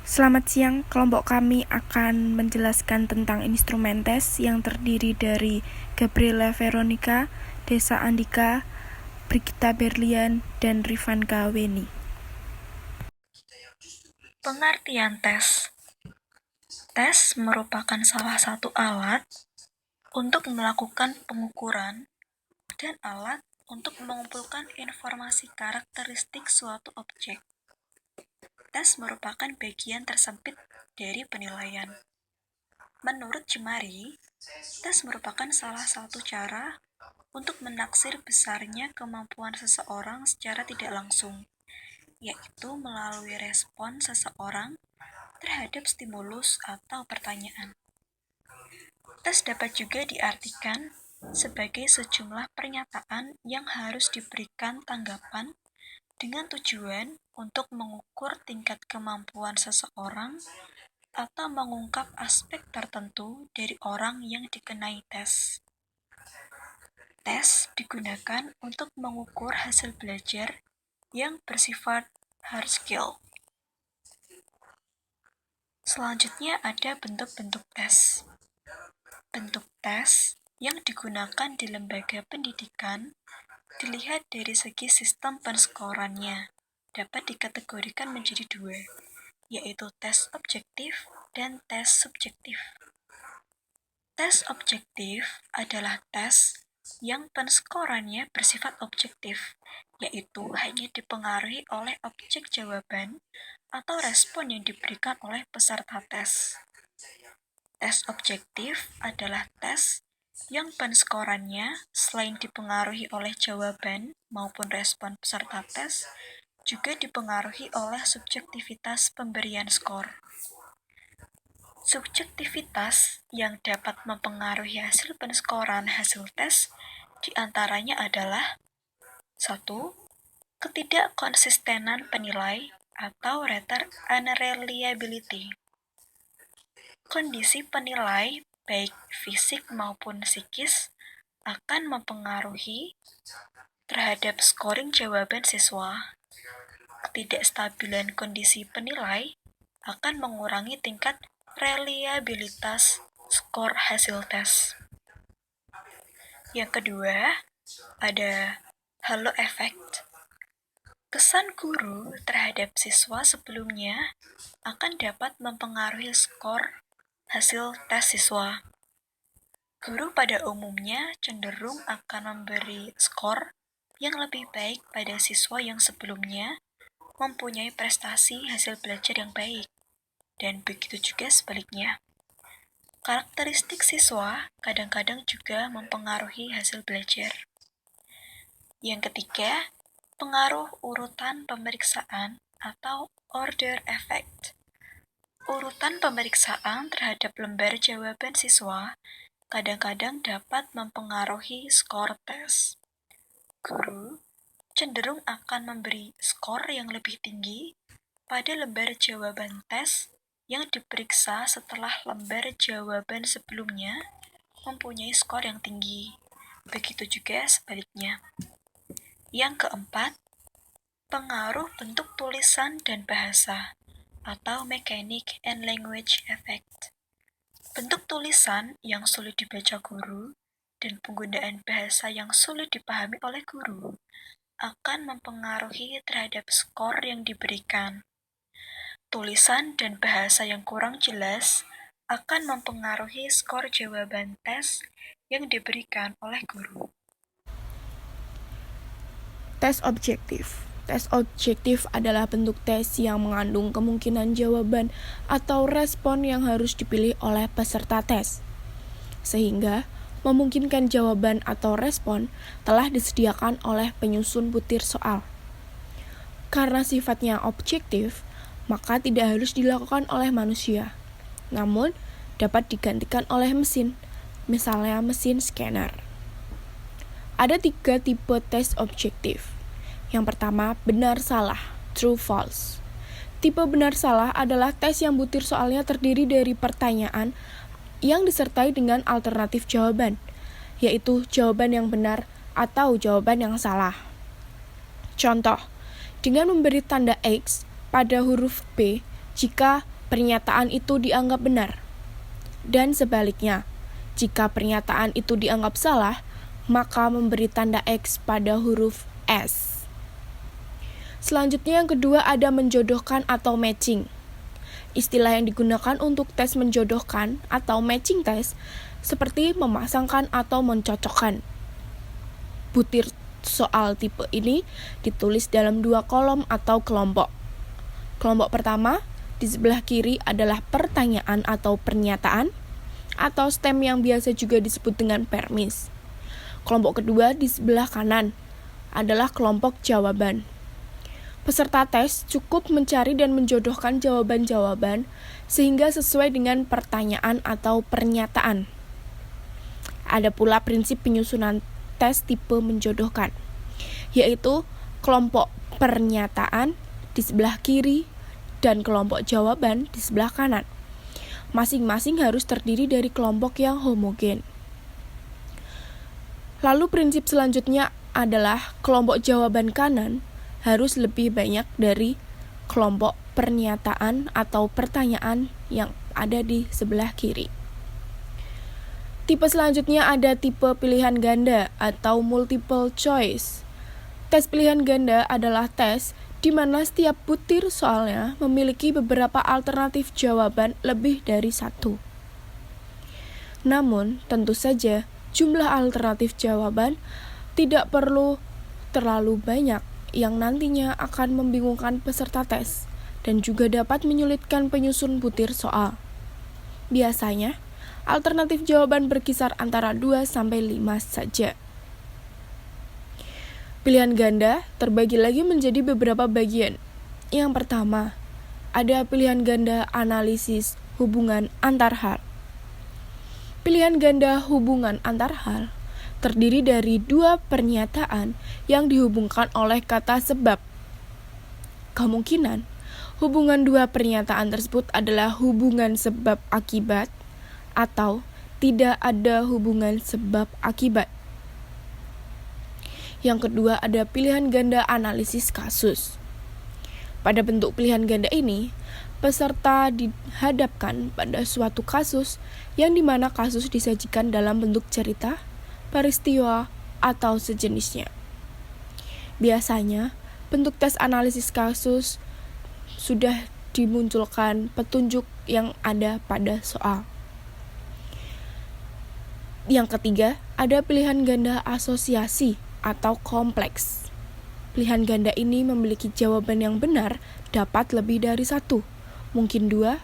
Selamat siang, kelompok kami akan menjelaskan tentang instrumen tes yang terdiri dari Gabriela Veronica, Desa Andika, Brigita Berlian, dan Rifanka Weni. Pengertian tes. Tes merupakan salah satu alat untuk melakukan pengukuran dan alat untuk mengumpulkan informasi karakteristik suatu objek. Tes merupakan bagian tersempit dari penilaian. Menurut Jemari, tes merupakan salah satu cara untuk menaksir besarnya kemampuan seseorang secara tidak langsung, yaitu melalui respon seseorang terhadap stimulus atau pertanyaan. Tes dapat juga diartikan sebagai sejumlah pernyataan yang harus diberikan tanggapan dengan tujuan untuk mengukur tingkat kemampuan seseorang atau mengungkap aspek tertentu dari orang yang dikenai tes. Tes digunakan untuk mengukur hasil belajar yang bersifat hard skill. Selanjutnya ada bentuk-bentuk tes. Bentuk tes yang digunakan di lembaga pendidikan dilihat dari segi sistem penskorannya dapat dikategorikan menjadi dua, yaitu tes objektif dan tes subjektif. Tes objektif adalah tes yang penskorannya bersifat objektif, yaitu hanya dipengaruhi oleh objek jawaban atau respon yang diberikan oleh peserta tes. Tes objektif adalah tes yang penskorannya selain dipengaruhi oleh jawaban maupun respon peserta tes, juga dipengaruhi oleh subjektivitas pemberian skor. Subjektivitas yang dapat mempengaruhi hasil penskoran hasil tes diantaranya adalah 1. Ketidakkonsistenan penilai atau rater unreliability. Kondisi penilai, baik fisik maupun psikis, akan mempengaruhi terhadap scoring jawaban siswa. Ketidakstabilan kondisi penilai akan mengurangi tingkat reliabilitas skor hasil tes. Yang kedua, ada halo effect. Kesan guru terhadap siswa sebelumnya akan dapat mempengaruhi skor hasil tes siswa. Guru pada umumnya cenderung akan memberi skor yang lebih baik pada siswa yang sebelumnya mempunyai prestasi hasil belajar yang baik, dan begitu juga sebaliknya. Karakteristik siswa kadang-kadang juga mempengaruhi hasil belajar. Yang ketiga, pengaruh urutan pemeriksaan atau order effect. Urutan pemeriksaan terhadap lembar jawaban siswa kadang-kadang dapat mempengaruhi skor tes. Guru cenderung akan memberi skor yang lebih tinggi pada lembar jawaban tes yang diperiksa setelah lembar jawaban sebelumnya mempunyai skor yang tinggi. Begitu juga sebaliknya. Yang keempat, pengaruh bentuk tulisan dan bahasa atau mechanic and language effect. Bentuk tulisan yang sulit dibaca guru dan penggunaan bahasa yang sulit dipahami oleh guru akan mempengaruhi terhadap skor yang diberikan. Tulisan dan bahasa yang kurang jelas akan mempengaruhi skor jawaban tes yang diberikan oleh guru. Tes objektif. Tes objektif adalah bentuk tes yang mengandung kemungkinan jawaban atau respon yang harus dipilih oleh peserta tes, sehingga memungkinkan jawaban atau respon telah disediakan oleh penyusun butir soal. Karena sifatnya objektif, maka tidak harus dilakukan oleh manusia, namun dapat digantikan oleh mesin, misalnya mesin scanner. Ada 3 tipe tes objektif. Yang pertama, benar-salah, true-false. Tipe benar-salah adalah tes yang butir soalnya terdiri dari pertanyaan yang disertai dengan alternatif jawaban, yaitu jawaban yang benar atau jawaban yang salah. Contoh, dengan memberi tanda X pada huruf B jika pernyataan itu dianggap benar. Dan sebaliknya, jika pernyataan itu dianggap salah, maka memberi tanda X pada huruf S. Selanjutnya yang kedua ada menjodohkan atau matching. Istilah yang digunakan untuk tes menjodohkan atau matching test seperti memasangkan atau mencocokkan. Butir soal tipe ini ditulis dalam 2 kolom atau kelompok. Kelompok pertama di sebelah kiri adalah pertanyaan atau pernyataan atau stem yang biasa juga disebut dengan permis. Kelompok kedua di sebelah kanan adalah kelompok jawaban. Peserta tes cukup mencari dan menjodohkan jawaban-jawaban sehingga sesuai dengan pertanyaan atau pernyataan. Ada pula prinsip penyusunan tes tipe menjodohkan, yaitu kelompok pernyataan di sebelah kiri dan kelompok jawaban di sebelah kanan. Masing-masing harus terdiri dari kelompok yang homogen. Lalu prinsip selanjutnya adalah kelompok jawaban kanan harus lebih banyak dari kelompok pernyataan atau pertanyaan yang ada di sebelah kiri. Tipe selanjutnya ada tipe pilihan ganda atau multiple choice. Tes pilihan ganda adalah tes di mana setiap butir soalnya memiliki beberapa alternatif jawaban lebih dari satu. Namun, tentu saja jumlah alternatif jawaban tidak perlu terlalu banyak yang nantinya akan membingungkan peserta tes dan juga dapat menyulitkan penyusun butir soal. Biasanya, alternatif jawaban berkisar antara 2-5 saja. Pilihan ganda terbagi lagi menjadi beberapa bagian. Yang pertama, ada pilihan ganda analisis hubungan antar hal. Pilihan ganda hubungan antar hal terdiri dari 2 pernyataan yang dihubungkan oleh kata sebab. Kemungkinan, hubungan 2 pernyataan tersebut adalah hubungan sebab akibat atau tidak ada hubungan sebab akibat. Yang kedua ada pilihan ganda analisis kasus. Pada bentuk pilihan ganda ini, peserta dihadapkan pada suatu kasus yang dimana kasus disajikan dalam bentuk cerita, peristiwa, atau sejenisnya. Biasanya, bentuk tes analisis kasus sudah dimunculkan petunjuk yang ada pada soal. Yang ketiga, ada pilihan ganda asosiasi atau kompleks. Pilihan ganda ini memiliki jawaban yang benar dapat lebih dari 1, mungkin 2,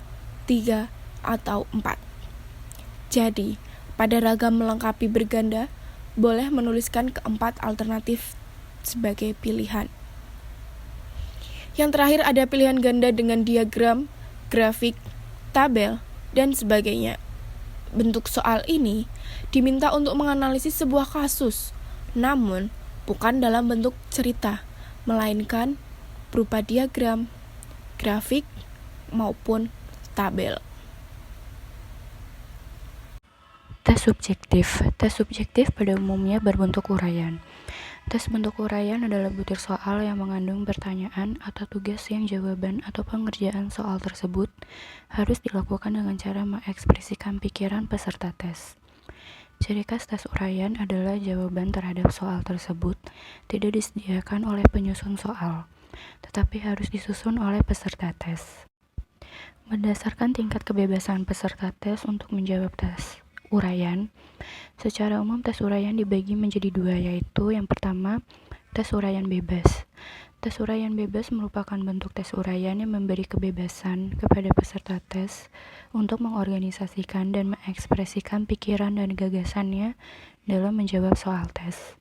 3, atau 4. Jadi, pada ragam melengkapi berganda, boleh menuliskan keempat alternatif sebagai pilihan. Yang terakhir ada pilihan ganda dengan diagram, grafik, tabel, dan sebagainya. Bentuk soal ini diminta untuk menganalisis sebuah kasus, namun bukan dalam bentuk cerita, melainkan berupa diagram, grafik, maupun tabel. Tes subjektif. Tes subjektif pada umumnya berbentuk uraian. Tes bentuk uraian adalah butir soal yang mengandung pertanyaan atau tugas yang jawaban atau pengerjaan soal tersebut harus dilakukan dengan cara mengekspresikan pikiran peserta tes. Ciri khas tes uraian adalah jawaban terhadap soal tersebut tidak disediakan oleh penyusun soal, tetapi harus disusun oleh peserta tes. Berdasarkan tingkat kebebasan peserta tes untuk menjawab tes uraian, secara umum tes uraian dibagi menjadi 2, yaitu yang pertama, tes uraian bebas. Tes uraian bebas merupakan bentuk tes uraian yang memberi kebebasan kepada peserta tes untuk mengorganisasikan dan mengekspresikan pikiran dan gagasannya dalam menjawab soal tes.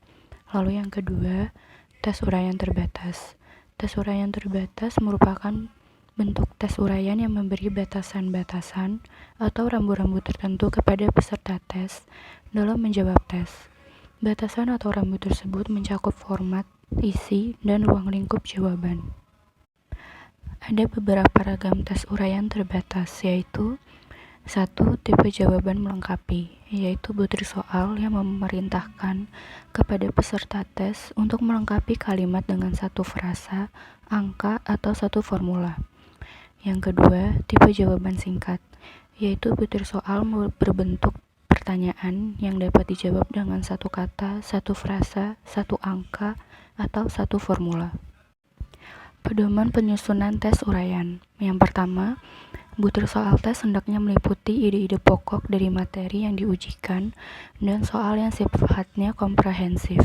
Lalu yang kedua, tes uraian terbatas. Tes uraian terbatas merupakan bentuk tes uraian yang memberi batasan-batasan atau rambu-rambu tertentu kepada peserta tes dalam menjawab tes. Batasan atau rambu tersebut mencakup format, isi, dan ruang lingkup jawaban. Ada beberapa ragam tes uraian terbatas, yaitu 1. Tipe jawaban melengkapi, yaitu butir soal yang memerintahkan kepada peserta tes untuk melengkapi kalimat dengan satu frasa, angka, atau satu formula. Yang kedua, tipe jawaban singkat, yaitu butir soal berbentuk pertanyaan yang dapat dijawab dengan satu kata, satu frasa, satu angka, atau satu formula. Pedoman penyusunan tes uraian. Yang pertama, butir soal tes hendaknya meliputi ide-ide pokok dari materi yang diujikan dan soal yang sifatnya komprehensif.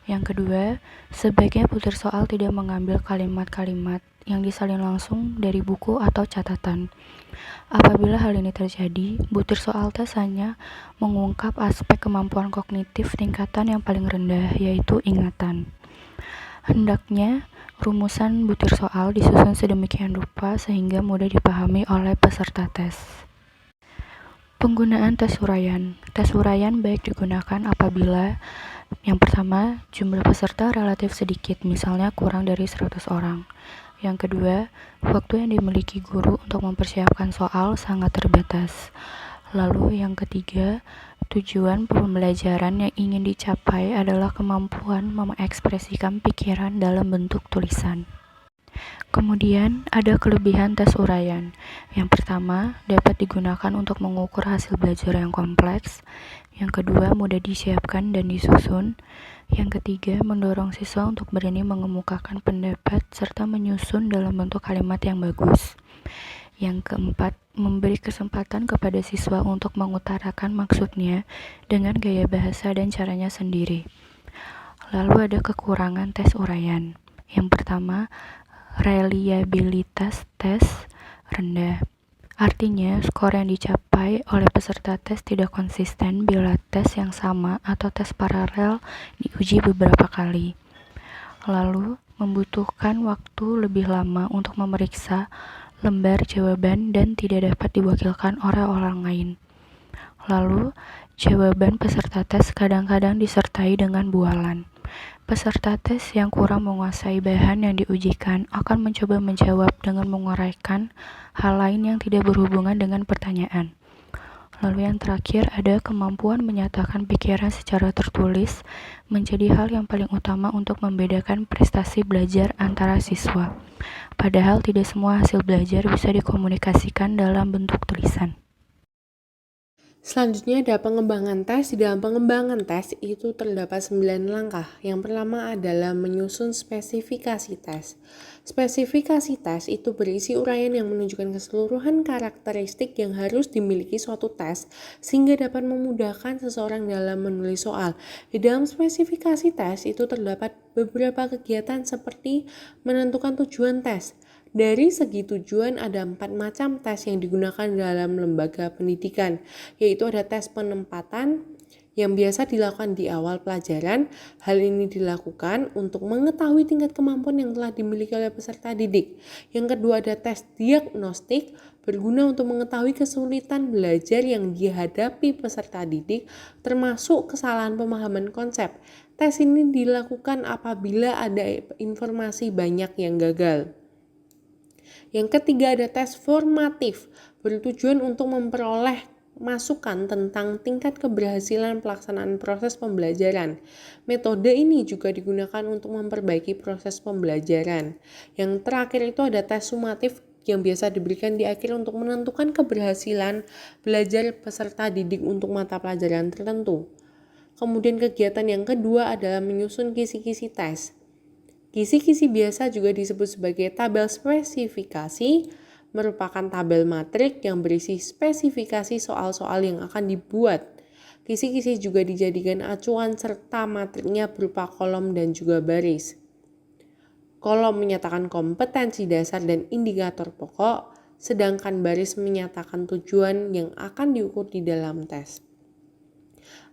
Yang kedua, sebaiknya butir soal tidak mengambil kalimat-kalimat yang disalin langsung dari buku atau catatan. Apabila hal ini terjadi, butir soal tes hanya mengungkap aspek kemampuan kognitif tingkatan yang paling rendah, yaitu ingatan. Hendaknya rumusan butir soal disusun sedemikian rupa sehingga mudah dipahami oleh peserta tes. Penggunaan tes uraian. Tes uraian baik digunakan apabila yang pertama, jumlah peserta relatif sedikit, misalnya kurang dari 100 orang. Yang kedua, waktu yang dimiliki guru untuk mempersiapkan soal sangat terbatas. Lalu yang ketiga, tujuan pembelajaran yang ingin dicapai adalah kemampuan mengekspresikan pikiran dalam bentuk tulisan. Kemudian ada kelebihan tes uraian. Yang pertama, dapat digunakan untuk mengukur hasil belajar yang kompleks. Yang kedua, mudah disiapkan dan disusun. Yang ketiga, mendorong siswa untuk berani mengemukakan pendapat serta menyusun dalam bentuk kalimat yang bagus. Yang keempat, memberi kesempatan kepada siswa untuk mengutarakan maksudnya dengan gaya bahasa dan caranya sendiri. Lalu ada kekurangan tes uraian. Yang pertama, reliabilitas tes rendah. Artinya, skor yang dicapai oleh peserta tes tidak konsisten bila tes yang sama atau tes paralel diuji beberapa kali. Lalu, membutuhkan waktu lebih lama untuk memeriksa lembar jawaban dan tidak dapat diwakilkan oleh orang lain. Lalu, jawaban peserta tes kadang-kadang disertai dengan bualan. Peserta tes yang kurang menguasai bahan yang diujikan akan mencoba menjawab dengan menguraikan hal lain yang tidak berhubungan dengan pertanyaan. Lalu yang terakhir ada kemampuan menyatakan pikiran secara tertulis menjadi hal yang paling utama untuk membedakan prestasi belajar antara siswa. Padahal tidak semua hasil belajar bisa dikomunikasikan dalam bentuk tulisan. Selanjutnya ada pengembangan tes. Di dalam pengembangan tes itu terdapat 9 langkah. Yang pertama adalah menyusun spesifikasi tes. Spesifikasi tes itu berisi uraian yang menunjukkan keseluruhan karakteristik yang harus dimiliki suatu tes sehingga dapat memudahkan seseorang dalam menulis soal. Di dalam spesifikasi tes itu terdapat beberapa kegiatan seperti menentukan tujuan tes. Dari segi tujuan ada 4 macam tes yang digunakan dalam lembaga pendidikan, yaitu ada tes penempatan yang biasa dilakukan di awal pelajaran. Hal ini dilakukan untuk mengetahui tingkat kemampuan yang telah dimiliki oleh peserta didik. Yang kedua ada tes diagnostik, berguna untuk mengetahui kesulitan belajar yang dihadapi peserta didik, termasuk kesalahan pemahaman konsep. Tes ini dilakukan apabila ada informasi banyak yang gagal. Yang ketiga ada tes formatif, bertujuan untuk memperoleh masukan tentang tingkat keberhasilan pelaksanaan proses pembelajaran. Metode ini juga digunakan untuk memperbaiki proses pembelajaran. Yang terakhir itu ada tes sumatif yang biasa diberikan di akhir untuk menentukan keberhasilan belajar peserta didik untuk mata pelajaran tertentu. Kemudian kegiatan yang kedua adalah menyusun kisi-kisi tes. Kisi-kisi biasa juga disebut sebagai tabel spesifikasi, merupakan tabel matrik yang berisi spesifikasi soal-soal yang akan dibuat. Kisi-kisi juga dijadikan acuan serta matriknya berupa kolom dan juga baris. Kolom menyatakan kompetensi dasar dan indikator pokok, sedangkan baris menyatakan tujuan yang akan diukur di dalam tes.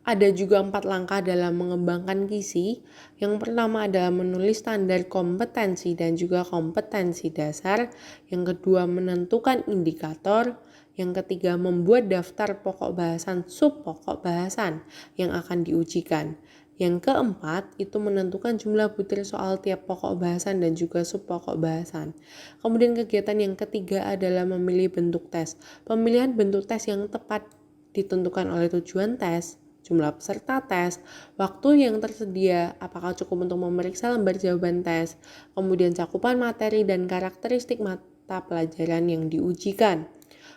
Ada juga 4 langkah dalam mengembangkan kisi. Yang pertama adalah menulis standar kompetensi dan juga kompetensi dasar. Yang kedua menentukan indikator. Yang ketiga membuat daftar pokok bahasan sub pokok bahasan yang akan diujikan. Yang keempat itu menentukan jumlah butir soal tiap pokok bahasan dan juga sub pokok bahasan. Kemudian kegiatan yang ketiga adalah memilih bentuk tes. Pemilihan bentuk tes yang tepat ditentukan oleh tujuan tes, jumlah peserta tes, waktu yang tersedia, apakah cukup untuk memeriksa lembar jawaban tes, kemudian cakupan materi dan karakteristik mata pelajaran yang diujikan.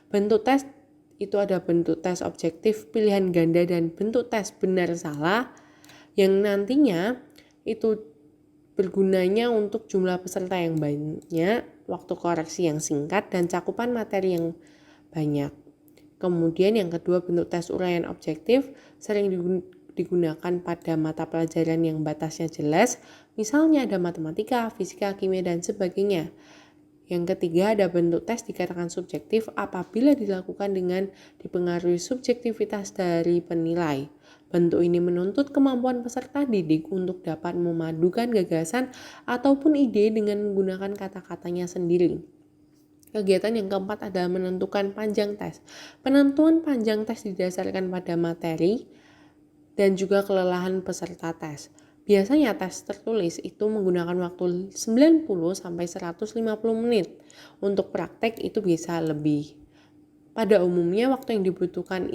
Bentuk tes itu ada bentuk tes objektif, pilihan ganda, dan bentuk tes benar salah yang nantinya itu bergunanya untuk jumlah peserta yang banyak, waktu koreksi yang singkat, dan cakupan materi yang banyak. Kemudian yang kedua, bentuk tes uraian objektif sering digunakan pada mata pelajaran yang batasnya jelas, misalnya ada matematika, fisika, kimia, dan sebagainya. Yang ketiga, ada bentuk tes dikatakan subjektif apabila dilakukan dengan dipengaruhi subjektivitas dari penilai. Bentuk ini menuntut kemampuan peserta didik untuk dapat memadukan gagasan ataupun ide dengan menggunakan kata-katanya sendiri. Kegiatan yang keempat adalah menentukan panjang tes. Penentuan panjang tes didasarkan pada materi dan juga kelelahan peserta tes. Biasanya tes tertulis itu menggunakan waktu 90 sampai 150 menit. Untuk praktek itu bisa lebih. Pada umumnya waktu yang dibutuhkan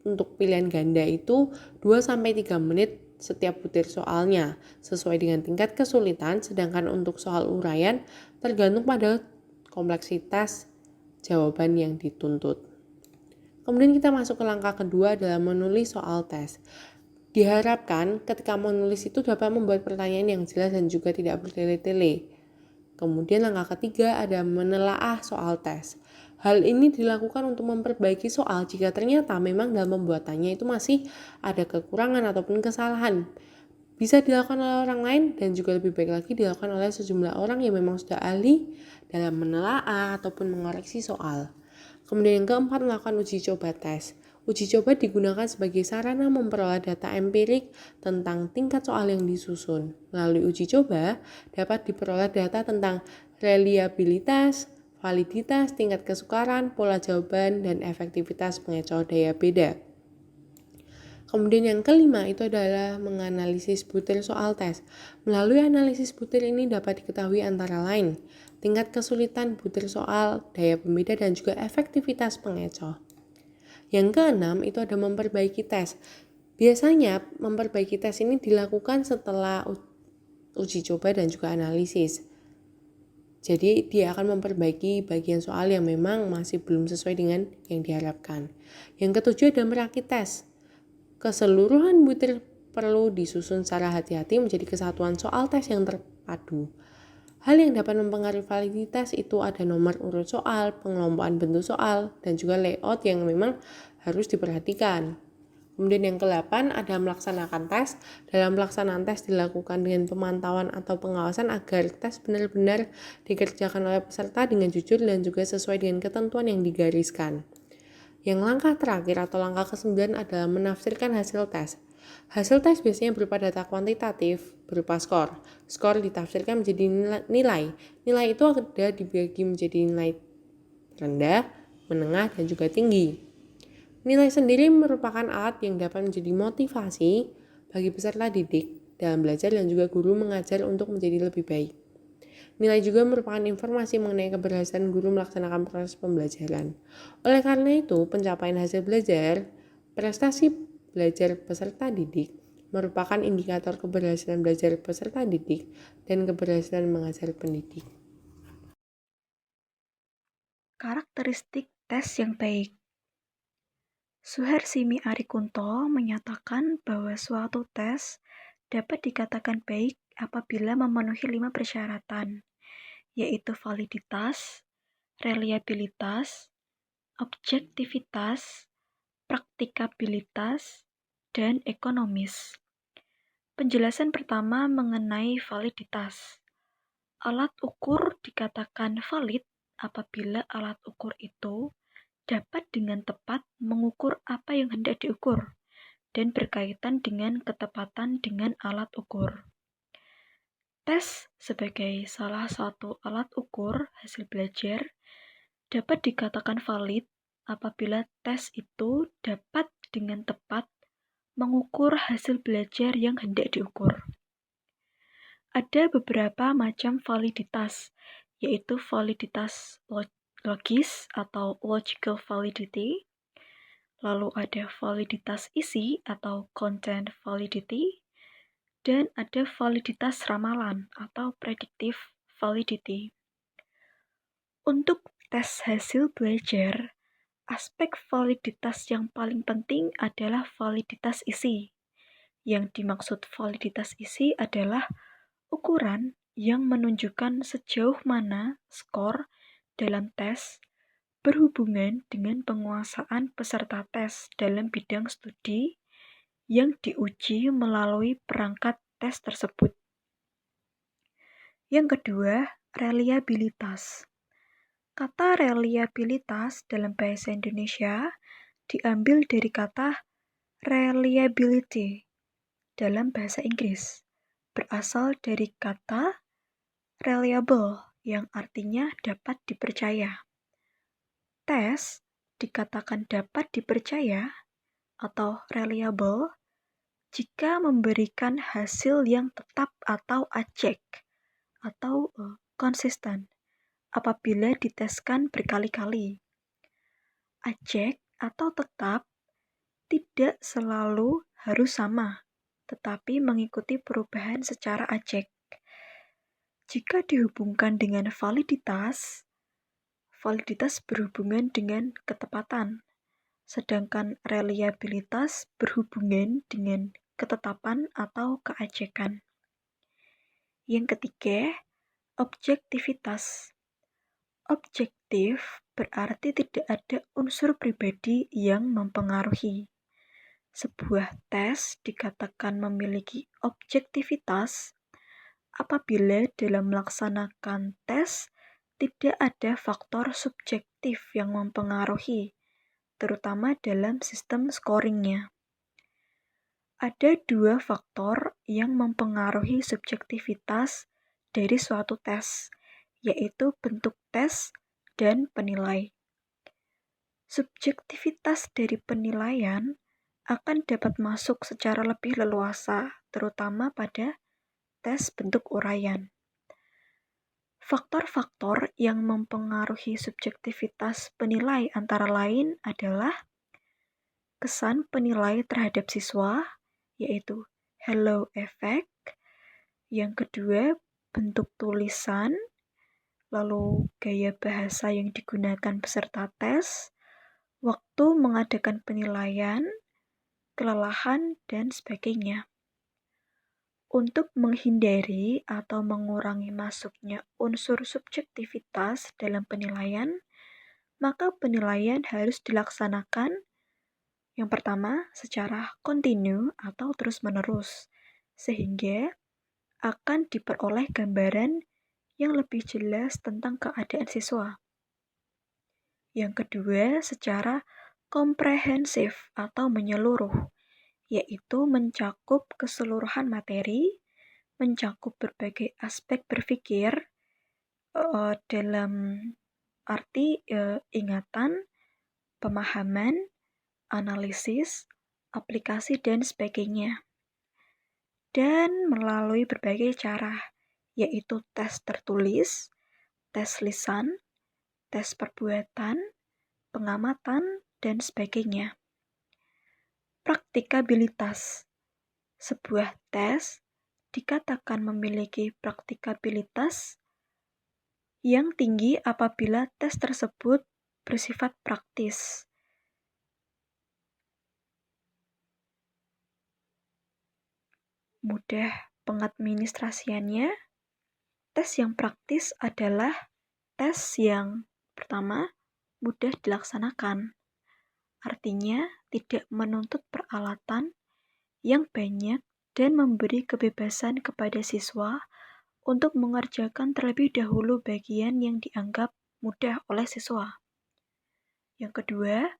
untuk pilihan ganda itu 2 sampai 3 menit setiap butir soalnya, sesuai dengan tingkat kesulitan, sedangkan untuk soal uraian tergantung pada kompleksitas jawaban yang dituntut. Kemudian kita masuk ke langkah kedua adalah menulis soal tes. Diharapkan ketika menulis itu dapat membuat pertanyaan yang jelas dan juga tidak bertele-tele. Kemudian langkah ketiga ada menelaah soal tes. Hal ini dilakukan untuk memperbaiki soal jika ternyata memang dalam pembuatannya itu masih ada kekurangan ataupun kesalahan. Bisa dilakukan oleh orang lain dan juga lebih baik lagi dilakukan oleh sejumlah orang yang memang sudah ahli dalam menelaah ataupun mengoreksi soal. Kemudian yang keempat, melakukan uji coba tes. Uji coba digunakan sebagai sarana memperoleh data empirik tentang tingkat soal yang disusun. Melalui uji coba dapat diperoleh data tentang reliabilitas, validitas, tingkat kesukaran, pola jawaban, dan efektivitas pengecoh daya beda. Kemudian yang kelima itu adalah menganalisis butir soal tes. Melalui analisis butir ini dapat diketahui antara lain tingkat kesulitan butir soal, daya pembeda, dan juga efektivitas pengecoh. Yang keenam itu ada memperbaiki tes. Biasanya memperbaiki tes ini dilakukan setelah uji coba dan juga analisis. Jadi dia akan memperbaiki bagian soal yang memang masih belum sesuai dengan yang diharapkan. Yang ketujuh ada merakit tes. Keseluruhan butir perlu disusun secara hati-hati menjadi kesatuan soal tes yang terpadu. Hal yang dapat mempengaruhi validitas itu ada nomor urut soal, pengelompokan bentuk soal, dan juga layout yang memang harus diperhatikan. Kemudian yang ke-8 ada melaksanakan tes. Dalam pelaksanaan tes dilakukan dengan pemantauan atau pengawasan agar tes benar-benar dikerjakan oleh peserta dengan jujur dan juga sesuai dengan ketentuan yang digariskan. Yang langkah terakhir atau langkah ke-9 adalah menafsirkan hasil tes. Hasil tes biasanya berupa data kuantitatif, berupa skor. Skor ditafsirkan menjadi nilai. Nilai itu ada dibagi menjadi nilai rendah, menengah, dan juga tinggi. Nilai sendiri merupakan alat yang dapat menjadi motivasi bagi peserta didik dalam belajar dan juga guru mengajar untuk menjadi lebih baik. Nilai juga merupakan informasi mengenai keberhasilan guru melaksanakan proses pembelajaran. Oleh karena itu, pencapaian hasil belajar, prestasi belajar peserta didik merupakan indikator keberhasilan belajar peserta didik dan keberhasilan mengajar pendidik. Karakteristik tes yang baik. Suharsimi Arikunto menyatakan bahwa suatu tes dapat dikatakan baik apabila memenuhi 5 persyaratan, yaitu validitas, reliabilitas, objektivitas, praktikabilitas, dan ekonomis. Penjelasan pertama mengenai validitas. Alat ukur dikatakan valid apabila alat ukur itu dapat dengan tepat mengukur apa yang hendak diukur dan berkaitan dengan ketepatan dengan alat ukur. Tes sebagai salah satu alat ukur hasil belajar dapat dikatakan valid apabila tes itu dapat dengan tepat mengukur hasil belajar yang hendak diukur. Ada beberapa macam validitas, yaitu validitas logis atau logical validity, lalu ada validitas isi atau content validity, dan ada validitas ramalan atau predictive validity. Untuk tes hasil belajar, aspek validitas yang paling penting adalah validitas isi. Yang dimaksud validitas isi adalah ukuran yang menunjukkan sejauh mana skor dalam tes berhubungan dengan penguasaan peserta tes dalam bidang studi yang diuji melalui perangkat tes tersebut. Yang kedua, reliabilitas. Kata reliabilitas dalam bahasa Indonesia diambil dari kata reliability dalam bahasa Inggris, berasal dari kata reliable yang artinya dapat dipercaya. Tes dikatakan dapat dipercaya atau reliable jika memberikan hasil yang tetap atau acek atau konsisten apabila diteskan berkali-kali. Acek atau tetap tidak selalu harus sama, tetapi mengikuti perubahan secara acek. Jika dihubungkan dengan validitas, validitas berhubungan dengan ketepatan, sedangkan reliabilitas berhubungan dengan ketetapan atau keacekan. Yang ketiga, objektivitas. Objektif berarti tidak ada unsur pribadi yang mempengaruhi. Sebuah tes dikatakan memiliki objektivitas apabila dalam melaksanakan tes tidak ada faktor subjektif yang mempengaruhi, terutama dalam sistem scoringnya. Ada dua faktor yang mempengaruhi subjektivitas dari suatu tes, yaitu bentuk tes dan penilai. Subjektivitas dari penilaian akan dapat masuk secara lebih leluasa, terutama pada tes bentuk uraian. Faktor-faktor yang mempengaruhi subjektivitas penilai antara lain adalah kesan penilai terhadap siswa, yaitu halo effect. Yang kedua, bentuk tulisan, lalu gaya bahasa yang digunakan peserta tes, waktu mengadakan penilaian, kelelahan, dan sebagainya. Untuk menghindari atau mengurangi masuknya unsur subjektivitas dalam penilaian, maka penilaian harus dilaksanakan yang pertama secara kontinu atau terus-menerus, sehingga akan diperoleh gambaran yang lebih jelas tentang keadaan siswa. Yang kedua, secara komprehensif atau menyeluruh, yaitu mencakup keseluruhan materi, mencakup berbagai aspek berpikir dalam arti ingatan, pemahaman, analisis, aplikasi, dan sebagainya. Dan melalui berbagai cara, yaitu tes tertulis, tes lisan, tes perbuatan, pengamatan, dan sebagainya. Praktikabilitas. Sebuah tes dikatakan memiliki praktikabilitas yang tinggi apabila tes tersebut bersifat praktis. Mudah pengadministrasiannya, tes yang praktis adalah tes yang pertama mudah dilaksanakan. Artinya tidak menuntut peralatan yang banyak dan memberi kebebasan kepada siswa untuk mengerjakan terlebih dahulu bagian yang dianggap mudah oleh siswa. Yang kedua,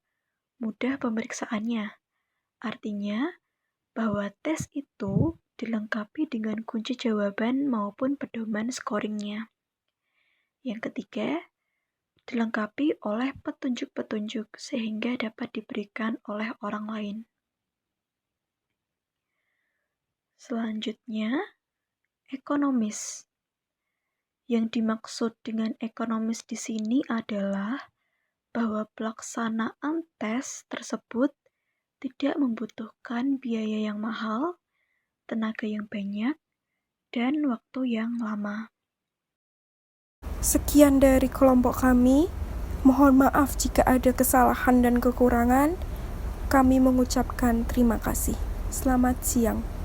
mudah pemeriksaannya. Artinya bahwa tes itu dilengkapi dengan kunci jawaban maupun pedoman scoringnya. Yang ketiga, dilengkapi oleh petunjuk-petunjuk sehingga dapat diberikan oleh orang lain. Selanjutnya, ekonomis. Yang dimaksud dengan ekonomis di sini adalah bahwa pelaksanaan tes tersebut tidak membutuhkan biaya yang mahal, tenaga yang banyak, dan waktu yang lama. Sekian dari kelompok kami. Mohon maaf jika ada kesalahan dan kekurangan. Kami mengucapkan terima kasih. Selamat siang.